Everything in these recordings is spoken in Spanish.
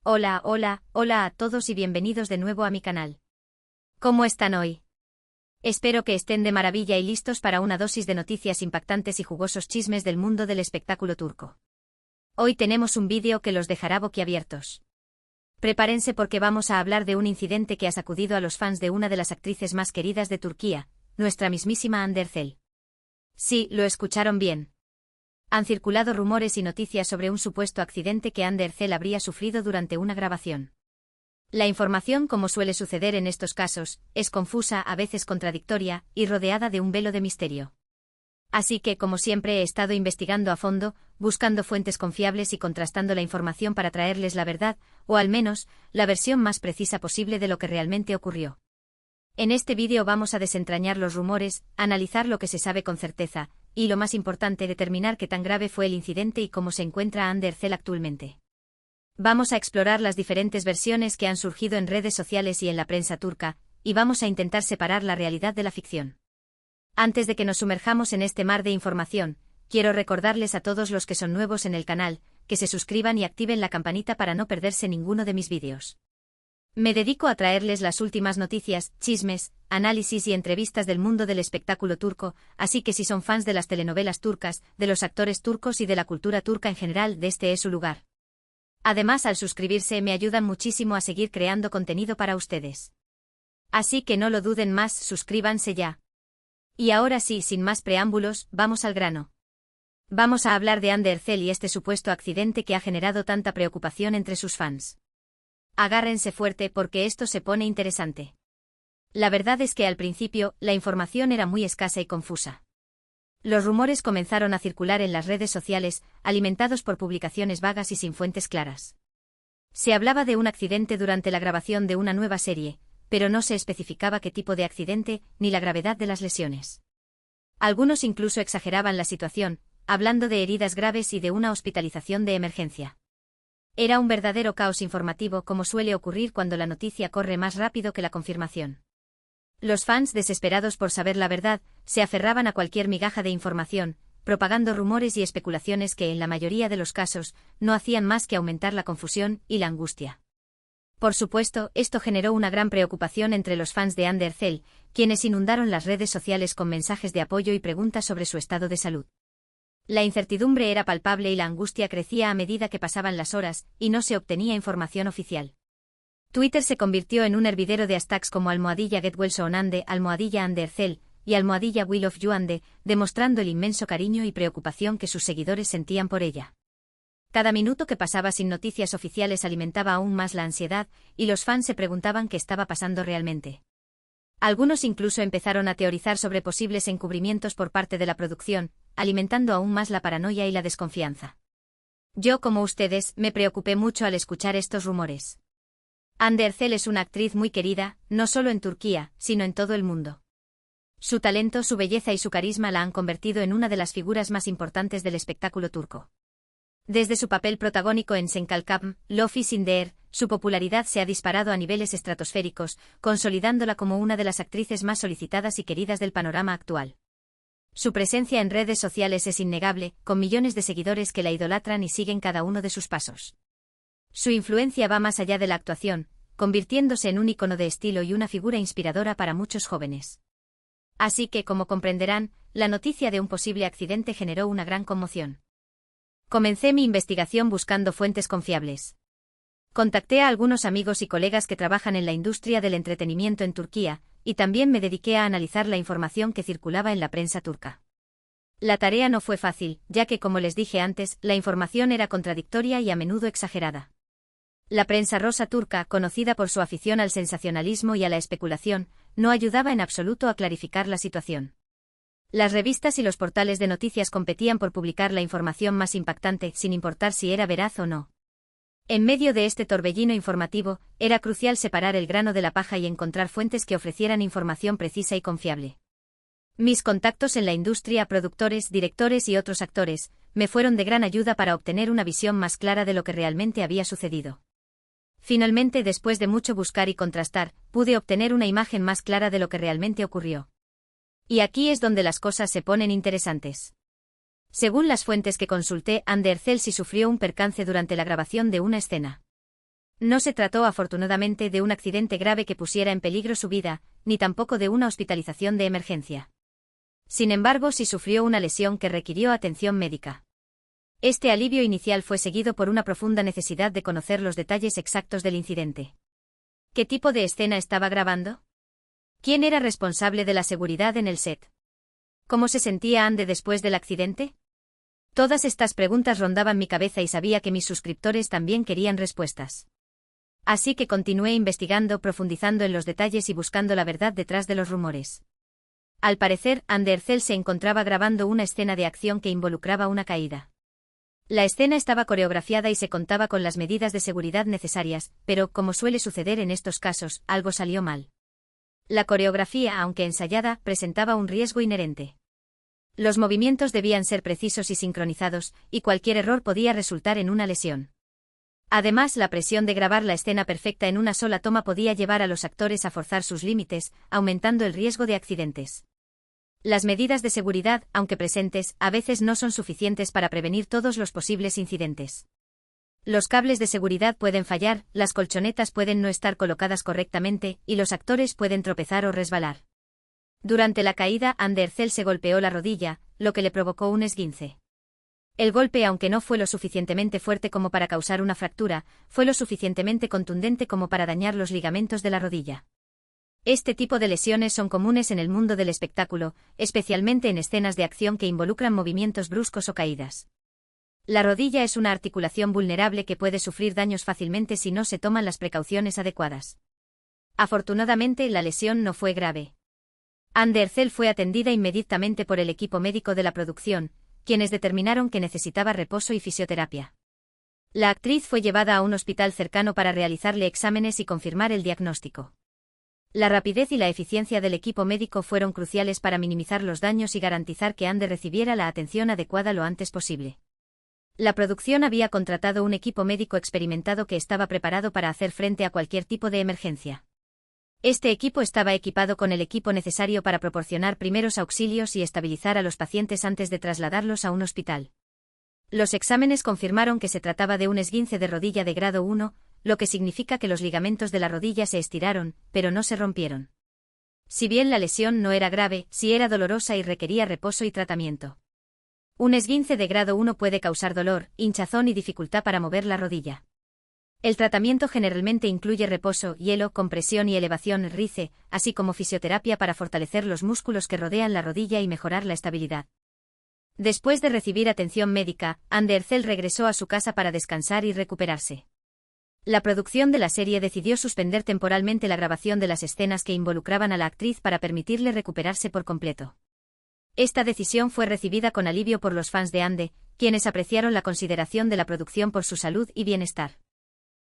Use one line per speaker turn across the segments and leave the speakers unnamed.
Hola a todos y bienvenidos de nuevo a mi canal. ¿Cómo están hoy? Espero que estén de maravilla y listos para una dosis de noticias impactantes y jugosos chismes del mundo del espectáculo turco. Hoy tenemos un vídeo que los dejará boquiabiertos. Prepárense porque vamos a hablar de un incidente que ha sacudido a los fans de una de las actrices más queridas de Turquía, nuestra mismísima Hande Erçel. Sí, lo escucharon bien. Han circulado rumores y noticias sobre un supuesto accidente que Hande Erçel habría sufrido durante una grabación. La información, como suele suceder en estos casos, es confusa, a veces contradictoria, y rodeada de un velo de misterio. Así que, como siempre, he estado investigando a fondo, buscando fuentes confiables y contrastando la información para traerles la verdad, o al menos, la versión más precisa posible de lo que realmente ocurrió. En este vídeo vamos a desentrañar los rumores, analizar lo que se sabe con certeza, y lo más importante, determinar qué tan grave fue el incidente y cómo se encuentra Hande Erçel actualmente. Vamos a explorar las diferentes versiones que han surgido en redes sociales y en la prensa turca, y vamos a intentar separar la realidad de la ficción. Antes de que nos sumerjamos en este mar de información, quiero recordarles a todos los que son nuevos en el canal, que se suscriban y activen la campanita para no perderse ninguno de mis vídeos. Me dedico a traerles las últimas noticias, chismes, análisis y entrevistas del mundo del espectáculo turco, así que si son fans de las telenovelas turcas, de los actores turcos y de la cultura turca en general, este es su lugar. Además, al suscribirse me ayudan muchísimo a seguir creando contenido para ustedes. Así que no lo duden más, suscríbanse ya. Y ahora sí, sin más preámbulos, vamos al grano. Vamos a hablar de Hande Erçel y este supuesto accidente que ha generado tanta preocupación entre sus fans. Agárrense fuerte porque esto se pone interesante. La verdad es que al principio, la información era muy escasa y confusa. Los rumores comenzaron a circular en las redes sociales, alimentados por publicaciones vagas y sin fuentes claras. Se hablaba de un accidente durante la grabación de una nueva serie, pero no se especificaba qué tipo de accidente, ni la gravedad de las lesiones. Algunos incluso exageraban la situación, hablando de heridas graves y de una hospitalización de emergencia. Era un verdadero caos informativo, como suele ocurrir cuando la noticia corre más rápido que la confirmación. Los fans, desesperados por saber la verdad, se aferraban a cualquier migaja de información, propagando rumores y especulaciones que en la mayoría de los casos no hacían más que aumentar la confusión y la angustia. Por supuesto, esto generó una gran preocupación entre los fans de Hande Erçel, quienes inundaron las redes sociales con mensajes de apoyo y preguntas sobre su estado de salud. La incertidumbre era palpable y la angustia crecía a medida que pasaban las horas, y no se obtenía información oficial. Twitter se convirtió en un hervidero de hashtags como #Get Well Soon Hande, #Hande Erçel y #We Love You Hande, demostrando el inmenso cariño y preocupación que sus seguidores sentían por ella. Cada minuto que pasaba sin noticias oficiales alimentaba aún más la ansiedad, y los fans se preguntaban qué estaba pasando realmente. Algunos incluso empezaron a teorizar sobre posibles encubrimientos por parte de la producción, alimentando aún más la paranoia y la desconfianza. Yo, como ustedes, me preocupé mucho al escuchar estos rumores. Hande Erçel es una actriz muy querida, no solo en Turquía, sino en todo el mundo. Su talento, su belleza y su carisma la han convertido en una de las figuras más importantes del espectáculo turco. Desde su papel protagónico en Sen Kalkam, Lofi Sinder, su popularidad se ha disparado a niveles estratosféricos, consolidándola como una de las actrices más solicitadas y queridas del panorama actual. Su presencia en redes sociales es innegable, con millones de seguidores que la idolatran y siguen cada uno de sus pasos. Su influencia va más allá de la actuación, convirtiéndose en un ícono de estilo y una figura inspiradora para muchos jóvenes. Así que, como comprenderán, la noticia de un posible accidente generó una gran conmoción. Comencé mi investigación buscando fuentes confiables. Contacté a algunos amigos y colegas que trabajan en la industria del entretenimiento en Turquía, y también me dediqué a analizar la información que circulaba en la prensa turca. La tarea no fue fácil, ya que, como les dije antes, la información era contradictoria y a menudo exagerada. La prensa rosa turca, conocida por su afición al sensacionalismo y a la especulación, no ayudaba en absoluto a clarificar la situación. Las revistas y los portales de noticias competían por publicar la información más impactante, sin importar si era veraz o no. En medio de este torbellino informativo, era crucial separar el grano de la paja y encontrar fuentes que ofrecieran información precisa y confiable. Mis contactos en la industria, productores, directores y otros actores, me fueron de gran ayuda para obtener una visión más clara de lo que realmente había sucedido. Finalmente, después de mucho buscar y contrastar, pude obtener una imagen más clara de lo que realmente ocurrió. Y aquí es donde las cosas se ponen interesantes. Según las fuentes que consulté, Hande Erçel sí sufrió un percance durante la grabación de una escena. No se trató afortunadamente de un accidente grave que pusiera en peligro su vida, ni tampoco de una hospitalización de emergencia. Sin embargo, sí sufrió una lesión que requirió atención médica. Este alivio inicial fue seguido por una profunda necesidad de conocer los detalles exactos del incidente. ¿Qué tipo de escena estaba grabando? ¿Quién era responsable de la seguridad en el set? ¿Cómo se sentía Andy después del accidente? Todas estas preguntas rondaban mi cabeza y sabía que mis suscriptores también querían respuestas. Así que continué investigando, profundizando en los detalles y buscando la verdad detrás de los rumores. Al parecer, Andy Ercel se encontraba grabando una escena de acción que involucraba una caída. La escena estaba coreografiada y se contaba con las medidas de seguridad necesarias, pero, como suele suceder en estos casos, algo salió mal. La coreografía, aunque ensayada, presentaba un riesgo inherente. Los movimientos debían ser precisos y sincronizados, y cualquier error podía resultar en una lesión. Además, la presión de grabar la escena perfecta en una sola toma podía llevar a los actores a forzar sus límites, aumentando el riesgo de accidentes. Las medidas de seguridad, aunque presentes, a veces no son suficientes para prevenir todos los posibles incidentes. Los cables de seguridad pueden fallar, las colchonetas pueden no estar colocadas correctamente, y los actores pueden tropezar o resbalar. Durante la caída, Andy Ercel se golpeó la rodilla, lo que le provocó un esguince. El golpe, aunque no fue lo suficientemente fuerte como para causar una fractura, fue lo suficientemente contundente como para dañar los ligamentos de la rodilla. Este tipo de lesiones son comunes en el mundo del espectáculo, especialmente en escenas de acción que involucran movimientos bruscos o caídas. La rodilla es una articulación vulnerable que puede sufrir daños fácilmente si no se toman las precauciones adecuadas. Afortunadamente, la lesión no fue grave. Andy Ercel fue atendida inmediatamente por el equipo médico de la producción, quienes determinaron que necesitaba reposo y fisioterapia. La actriz fue llevada a un hospital cercano para realizarle exámenes y confirmar el diagnóstico. La rapidez y la eficiencia del equipo médico fueron cruciales para minimizar los daños y garantizar que Andy recibiera la atención adecuada lo antes posible. La producción había contratado un equipo médico experimentado que estaba preparado para hacer frente a cualquier tipo de emergencia. Este equipo estaba equipado con el equipo necesario para proporcionar primeros auxilios y estabilizar a los pacientes antes de trasladarlos a un hospital. Los exámenes confirmaron que se trataba de un esguince de rodilla de grado 1, lo que significa que los ligamentos de la rodilla se estiraron, pero no se rompieron. Si bien la lesión no era grave, sí era dolorosa y requería reposo y tratamiento. Un esguince de grado 1 puede causar dolor, hinchazón y dificultad para mover la rodilla. El tratamiento generalmente incluye reposo, hielo, compresión y elevación RICE, así como fisioterapia para fortalecer los músculos que rodean la rodilla y mejorar la estabilidad. Después de recibir atención médica, Andy Ercel regresó a su casa para descansar y recuperarse. La producción de la serie decidió suspender temporalmente la grabación de las escenas que involucraban a la actriz para permitirle recuperarse por completo. Esta decisión fue recibida con alivio por los fans de Andy, quienes apreciaron la consideración de la producción por su salud y bienestar.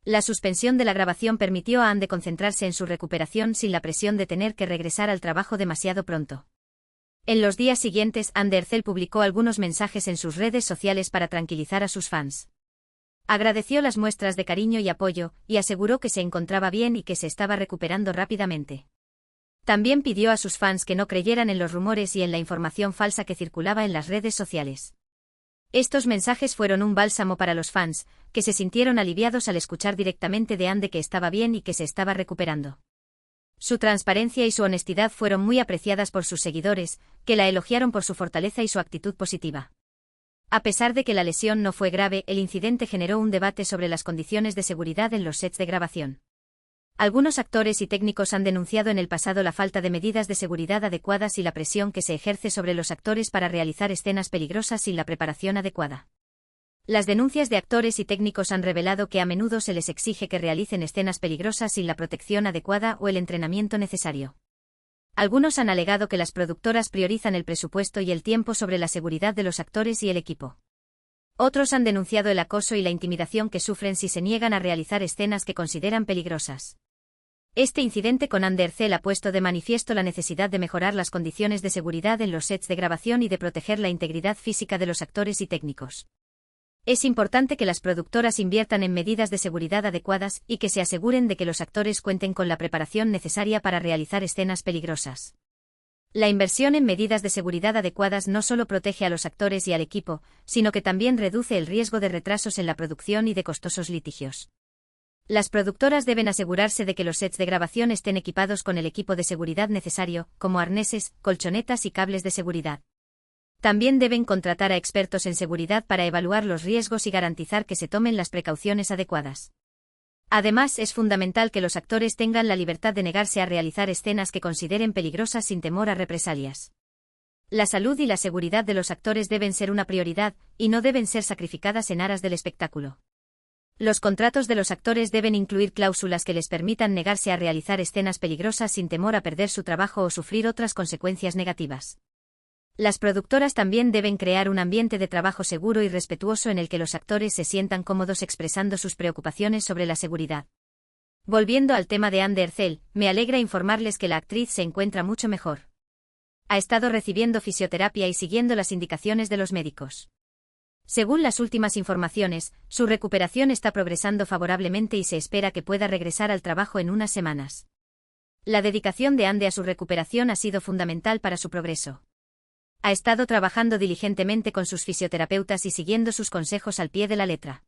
La suspensión de la grabación permitió a Andy concentrarse en su recuperación sin la presión de tener que regresar al trabajo demasiado pronto. En los días siguientes, Andy Ercel publicó algunos mensajes en sus redes sociales para tranquilizar a sus fans. Agradeció las muestras de cariño y apoyo, y aseguró que se encontraba bien y que se estaba recuperando rápidamente. También pidió a sus fans que no creyeran en los rumores y en la información falsa que circulaba en las redes sociales. Estos mensajes fueron un bálsamo para los fans, que se sintieron aliviados al escuchar directamente de Andy que estaba bien y que se estaba recuperando. Su transparencia y su honestidad fueron muy apreciadas por sus seguidores, que la elogiaron por su fortaleza y su actitud positiva. A pesar de que la lesión no fue grave, el incidente generó un debate sobre las condiciones de seguridad en los sets de grabación. Algunos actores y técnicos han denunciado en el pasado la falta de medidas de seguridad adecuadas y la presión que se ejerce sobre los actores para realizar escenas peligrosas sin la preparación adecuada. Las denuncias de actores y técnicos han revelado que a menudo se les exige que realicen escenas peligrosas sin la protección adecuada o el entrenamiento necesario. Algunos han alegado que las productoras priorizan el presupuesto y el tiempo sobre la seguridad de los actores y el equipo. Otros han denunciado el acoso y la intimidación que sufren si se niegan a realizar escenas que consideran peligrosas. Este incidente con Andy Ercel ha puesto de manifiesto la necesidad de mejorar las condiciones de seguridad en los sets de grabación y de proteger la integridad física de los actores y técnicos. Es importante que las productoras inviertan en medidas de seguridad adecuadas y que se aseguren de que los actores cuenten con la preparación necesaria para realizar escenas peligrosas. La inversión en medidas de seguridad adecuadas no solo protege a los actores y al equipo, sino que también reduce el riesgo de retrasos en la producción y de costosos litigios. Las productoras deben asegurarse de que los sets de grabación estén equipados con el equipo de seguridad necesario, como arneses, colchonetas y cables de seguridad. También deben contratar a expertos en seguridad para evaluar los riesgos y garantizar que se tomen las precauciones adecuadas. Además, es fundamental que los actores tengan la libertad de negarse a realizar escenas que consideren peligrosas sin temor a represalias. La salud y la seguridad de los actores deben ser una prioridad, y no deben ser sacrificadas en aras del espectáculo. Los contratos de los actores deben incluir cláusulas que les permitan negarse a realizar escenas peligrosas sin temor a perder su trabajo o sufrir otras consecuencias negativas. Las productoras también deben crear un ambiente de trabajo seguro y respetuoso en el que los actores se sientan cómodos expresando sus preocupaciones sobre la seguridad. Volviendo al tema de Anne Derzel, me alegra informarles que la actriz se encuentra mucho mejor. Ha estado recibiendo fisioterapia y siguiendo las indicaciones de los médicos. Según las últimas informaciones, su recuperación está progresando favorablemente y se espera que pueda regresar al trabajo en unas semanas. La dedicación de Anne a su recuperación ha sido fundamental para su progreso. Ha estado trabajando diligentemente con sus fisioterapeutas y siguiendo sus consejos al pie de la letra.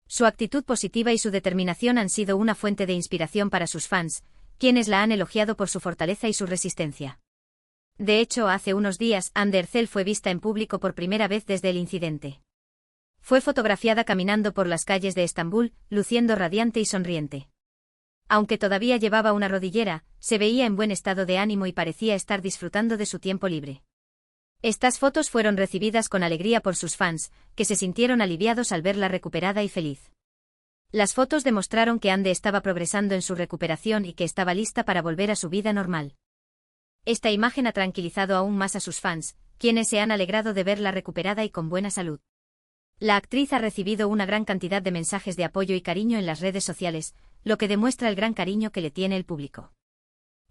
Su actitud positiva y su determinación han sido una fuente de inspiración para sus fans, quienes la han elogiado por su fortaleza y su resistencia. De hecho, hace unos días, Anne Derzel fue vista en público por primera vez desde el incidente. Fue fotografiada caminando por las calles de Estambul, luciendo radiante y sonriente. Aunque todavía llevaba una rodillera, se veía en buen estado de ánimo y parecía estar disfrutando de su tiempo libre. Estas fotos fueron recibidas con alegría por sus fans, que se sintieron aliviados al verla recuperada y feliz. Las fotos demostraron que Anne estaba progresando en su recuperación y que estaba lista para volver a su vida normal. Esta imagen ha tranquilizado aún más a sus fans, quienes se han alegrado de verla recuperada y con buena salud. La actriz ha recibido una gran cantidad de mensajes de apoyo y cariño en las redes sociales, lo que demuestra el gran cariño que le tiene el público.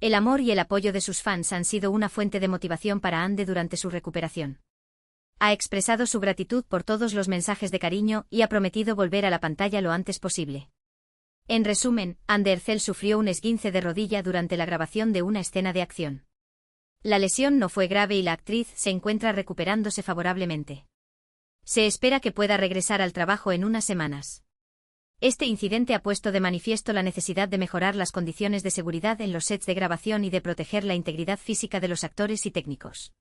El amor y el apoyo de sus fans han sido una fuente de motivación para Anne durante su recuperación. Ha expresado su gratitud por todos los mensajes de cariño y ha prometido volver a la pantalla lo antes posible. En resumen, Anne Derzel sufrió un esguince de rodilla durante la grabación de una escena de acción. La lesión no fue grave y la actriz se encuentra recuperándose favorablemente. Se espera que pueda regresar al trabajo en unas semanas. Este incidente ha puesto de manifiesto la necesidad de mejorar las condiciones de seguridad en los sets de grabación y de proteger la integridad física de los actores y técnicos.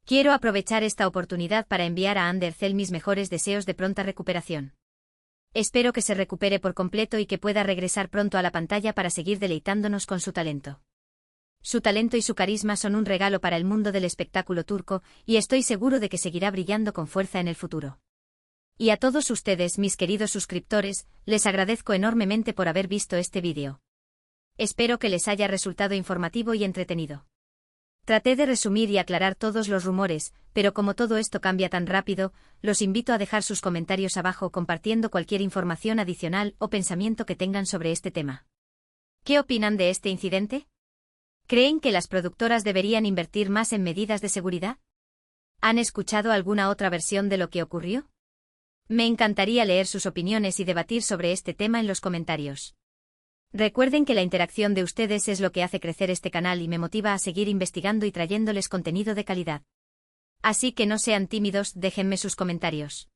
Quiero aprovechar esta oportunidad para enviar a Anne Derzel mis mejores deseos de pronta recuperación. Espero que se recupere por completo y que pueda regresar pronto a la pantalla para seguir deleitándonos con su talento. Su talento y su carisma son un regalo para el mundo del espectáculo turco, y estoy seguro de que seguirá brillando con fuerza en el futuro. Y a todos ustedes, mis queridos suscriptores, les agradezco enormemente por haber visto este vídeo. Espero que les haya resultado informativo y entretenido. Traté de resumir y aclarar todos los rumores, pero como todo esto cambia tan rápido, los invito a dejar sus comentarios abajo compartiendo cualquier información adicional o pensamiento que tengan sobre este tema. ¿Qué opinan de este incidente? ¿Creen que las productoras deberían invertir más en medidas de seguridad? ¿Han escuchado alguna otra versión de lo que ocurrió? Me encantaría leer sus opiniones y debatir sobre este tema en los comentarios. Recuerden que la interacción de ustedes es lo que hace crecer este canal y me motiva a seguir investigando y trayéndoles contenido de calidad. Así que no sean tímidos, déjenme sus comentarios.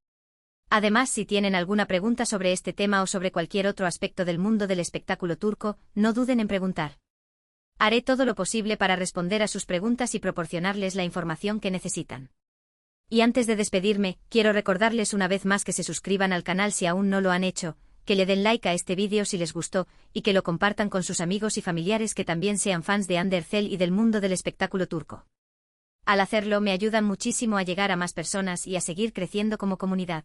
Además, si tienen alguna pregunta sobre este tema o sobre cualquier otro aspecto del mundo del espectáculo turco, no duden en preguntar. Haré todo lo posible para responder a sus preguntas y proporcionarles la información que necesitan. Y antes de despedirme, quiero recordarles una vez más que se suscriban al canal si aún no lo han hecho, que le den like a este vídeo si les gustó, y que lo compartan con sus amigos y familiares que también sean fans de Anne Derzel y del mundo del espectáculo turco. Al hacerlo me ayudan muchísimo a llegar a más personas y a seguir creciendo como comunidad.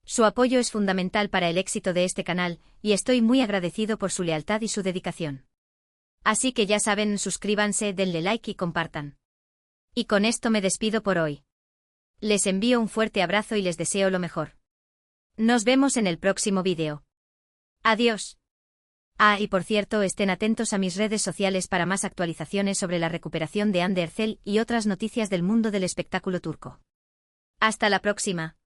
Su apoyo es fundamental para el éxito de este canal, y estoy muy agradecido por su lealtad y su dedicación. Así que ya saben, suscríbanse, denle like y compartan. Y con esto me despido por hoy. Les envío un fuerte abrazo y les deseo lo mejor. Nos vemos en el próximo vídeo. Adiós. Ah, y por cierto, estén atentos a mis redes sociales para más actualizaciones sobre la recuperación de Anne Derzel y otras noticias del mundo del espectáculo turco. Hasta la próxima.